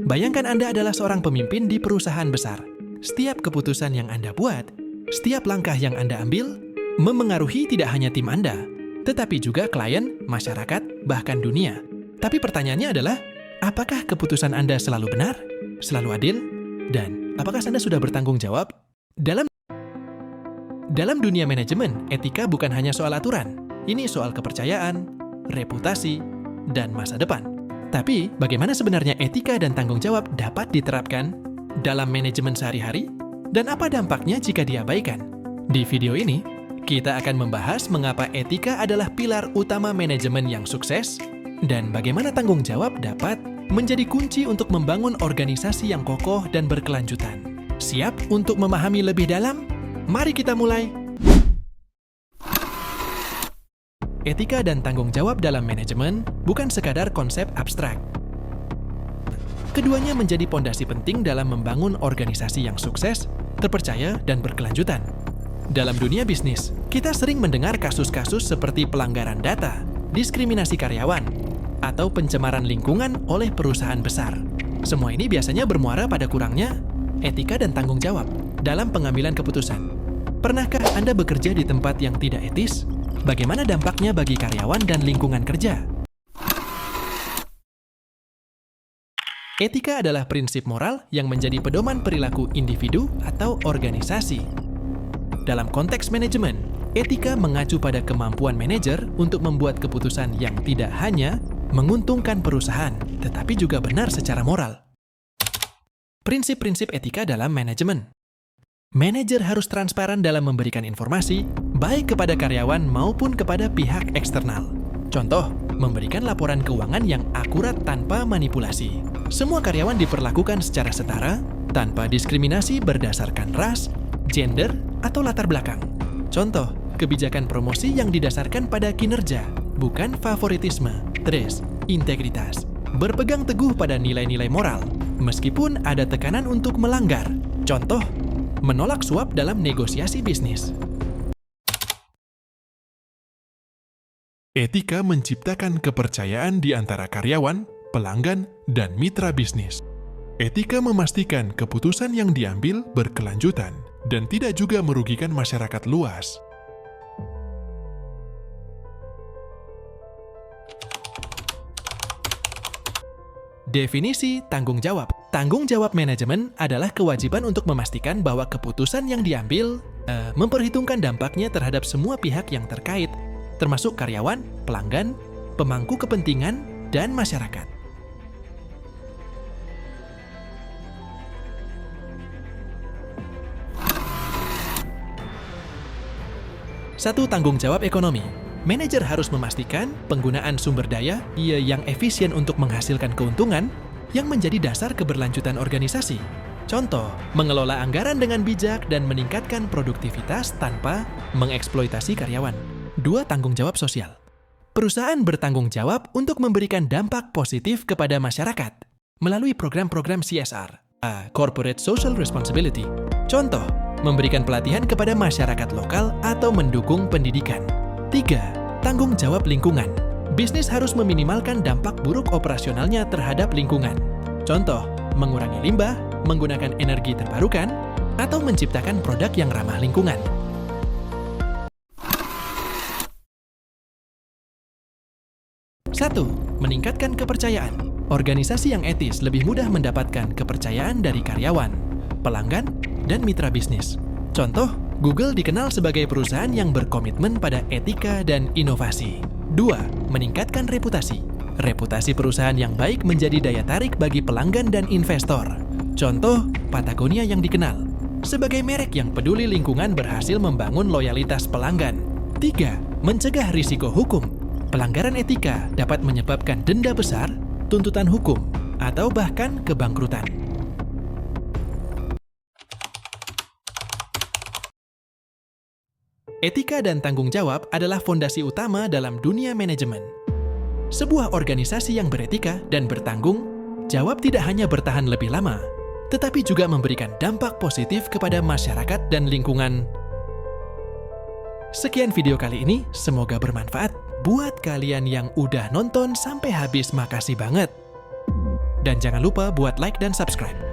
Bayangkan Anda adalah seorang pemimpin di perusahaan besar. Setiap keputusan yang Anda buat, setiap langkah yang Anda ambil, memengaruhi tidak hanya tim Anda, tetapi juga klien, masyarakat, bahkan dunia. Tapi pertanyaannya adalah, apakah keputusan Anda selalu benar, selalu adil, dan apakah Anda sudah bertanggung jawab? Dalam dunia manajemen, etika bukan hanya soal aturan. Ini soal kepercayaan, reputasi, dan masa depan. Tapi, bagaimana sebenarnya etika dan tanggung jawab dapat diterapkan dalam manajemen sehari-hari? Dan apa dampaknya jika diabaikan? Di video ini, kita akan membahas mengapa etika adalah pilar utama manajemen yang sukses dan bagaimana tanggung jawab dapat menjadi kunci untuk membangun organisasi yang kokoh dan berkelanjutan. Siap untuk memahami lebih dalam? Mari kita mulai! Etika dan tanggung jawab dalam manajemen bukan sekadar konsep abstrak. Keduanya menjadi pondasi penting dalam membangun organisasi yang sukses, terpercaya, dan berkelanjutan. Dalam dunia bisnis, kita sering mendengar kasus-kasus seperti pelanggaran data, diskriminasi karyawan, atau pencemaran lingkungan oleh perusahaan besar. Semua ini biasanya bermuara pada kurangnya etika dan tanggung jawab dalam pengambilan keputusan. Pernahkah Anda bekerja di tempat yang tidak etis? Bagaimana dampaknya bagi karyawan dan lingkungan kerja? Etika adalah prinsip moral yang menjadi pedoman perilaku individu atau organisasi. Dalam konteks manajemen, etika mengacu pada kemampuan manajer untuk membuat keputusan yang tidak hanya menguntungkan perusahaan, tetapi juga benar secara moral. Prinsip-prinsip etika dalam manajemen. Manajer harus transparan dalam memberikan informasi, baik kepada karyawan maupun kepada pihak eksternal. Contoh, memberikan laporan keuangan yang akurat tanpa manipulasi. Semua karyawan diperlakukan secara setara, tanpa diskriminasi berdasarkan ras, gender, atau latar belakang. Contoh, kebijakan promosi yang didasarkan pada kinerja, bukan favoritisme, integritas. Berpegang teguh pada nilai-nilai moral, meskipun ada tekanan untuk melanggar. Contoh, menolak suap dalam negosiasi bisnis. Etika menciptakan kepercayaan di antara karyawan, pelanggan, dan mitra bisnis. Etika memastikan keputusan yang diambil berkelanjutan dan tidak juga merugikan masyarakat luas. Definisi tanggung jawab. Tanggung jawab manajemen adalah kewajiban untuk memastikan bahwa keputusan yang diambil memperhitungkan dampaknya terhadap semua pihak yang terkait, termasuk karyawan, pelanggan, pemangku kepentingan, dan masyarakat. Satu, tanggung jawab ekonomi. Manajer harus memastikan penggunaan sumber daya yang efisien untuk menghasilkan keuntungan yang menjadi dasar keberlanjutan organisasi. Contoh, mengelola anggaran dengan bijak dan meningkatkan produktivitas tanpa mengeksploitasi karyawan. 2. Tanggung jawab sosial. Perusahaan bertanggung jawab untuk memberikan dampak positif kepada masyarakat melalui program-program CSR, Corporate Social Responsibility. Contoh, memberikan pelatihan kepada masyarakat lokal atau mendukung pendidikan. 3. Tanggung jawab lingkungan. Bisnis harus meminimalkan dampak buruk operasionalnya terhadap lingkungan. Contoh, mengurangi limbah, menggunakan energi terbarukan, atau menciptakan produk yang ramah lingkungan. 1. Meningkatkan kepercayaan. Organisasi yang etis lebih mudah mendapatkan kepercayaan dari karyawan, pelanggan, dan mitra bisnis. Contoh, Google dikenal sebagai perusahaan yang berkomitmen pada etika dan inovasi. 2. Meningkatkan reputasi. Reputasi perusahaan yang baik menjadi daya tarik bagi pelanggan dan investor. Contoh, Patagonia yang dikenal sebagai merek yang peduli lingkungan berhasil membangun loyalitas pelanggan. 3. Mencegah risiko hukum. Pelanggaran etika dapat menyebabkan denda besar, tuntutan hukum, atau bahkan kebangkrutan. Etika dan tanggung jawab adalah fondasi utama dalam dunia manajemen. Sebuah organisasi yang beretika dan bertanggung jawab tidak hanya bertahan lebih lama, tetapi juga memberikan dampak positif kepada masyarakat dan lingkungan. Sekian video kali ini, semoga bermanfaat. Buat kalian yang udah nonton sampai habis, makasih banget. Dan jangan lupa buat like dan subscribe.